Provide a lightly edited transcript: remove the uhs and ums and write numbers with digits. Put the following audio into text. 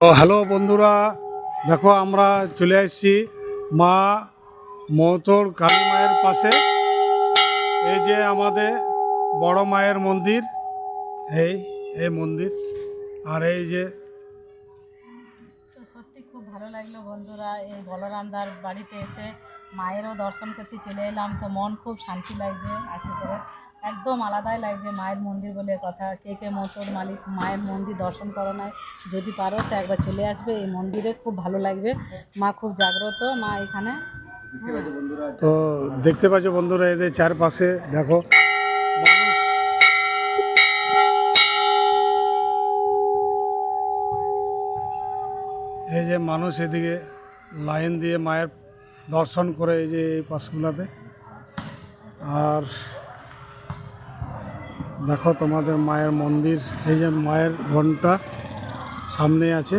তো হ্যালো বন্ধুরা, দেখো আমরা চলে এসেছি মা মহতোর কালী মায়ের পাশে। এই যে আমাদের বড় মায়ের মন্দির, এই এই মন্দির। আর এই যে তো সত্যি খুব ভালো লাগলো বন্ধুরা, এই বলরামদার বাড়িতে এসে মায়েরও দর্শন করতে চলে এলাম। তো মন খুব শান্তি লাগছে, আসি করে একদম আলাদাই লাগছে। মায়ের মন্দির বলে কথা, কে কে মতোর মালিক মায়ের মন্দির দর্শন করো নাই, যদি পারো তো একবার চলে আসবে এই মন্দিরে, খুব ভালো লাগবে। মা খুব জাগ্রত, মা এখানে। তো দেখতে পাচ্ছ বন্ধুরা, এদের চারপাশে দেখো মানুষ। এই যে মানুষ এদিকে লাইন দিয়ে মায়ের দর্শন করে, এই যে এই পাশগুলাতে। আর দেখো তোমাদের মায়ের মন্দির, এই যে মায়ের ঘন্টা সামনে আছে।